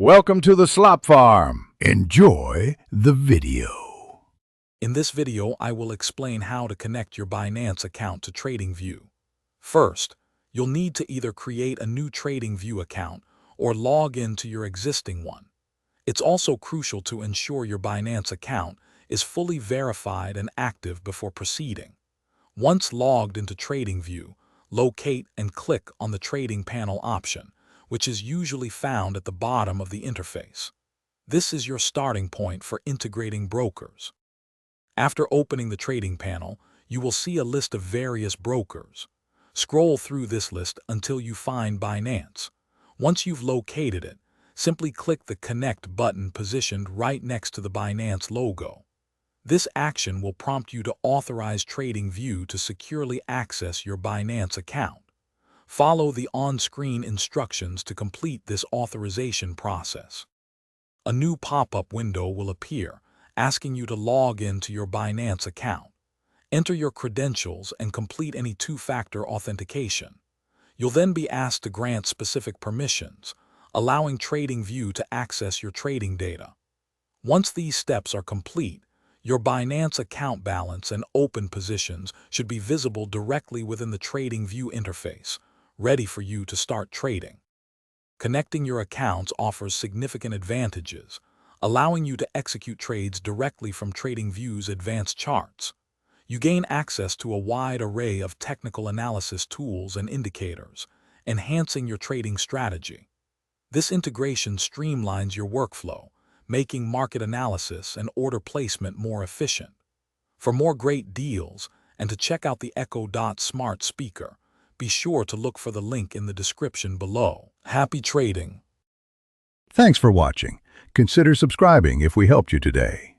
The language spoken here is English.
Welcome to the Slop Farm. Enjoy the video. In this video, I will explain how to connect your Binance account to TradingView. First, you'll need to either create a new TradingView account or log into your existing one. It's also crucial to ensure your Binance account is fully verified and active before proceeding. Once logged into TradingView, locate and click on the Trading Panel option, which is usually found at the bottom of the interface. This is your starting point for integrating brokers. After opening the trading panel, you will see a list of various brokers. Scroll through this list until you find Binance. Once you've located it, simply click the Connect button positioned right next to the Binance logo. This action will prompt you to authorize TradingView to securely access your Binance account. Follow the on-screen instructions to complete this authorization process. A new pop-up window will appear, asking you to log in to your Binance account. Enter your credentials and complete any two-factor authentication. You'll then be asked to grant specific permissions, allowing TradingView to access your trading data. Once these steps are complete, your Binance account balance and open positions should be visible directly within the TradingView interface, ready for you to start trading. Connecting your accounts offers significant advantages, allowing you to execute trades directly from TradingView's advanced charts. You gain access to a wide array of technical analysis tools and indicators, enhancing your trading strategy. This integration streamlines your workflow, making market analysis and order placement more efficient. For more great deals and to check out the Echo Dot smart speaker, be sure to look for the link in the description below. Happy trading! Thanks for watching. Consider subscribing if we helped you today.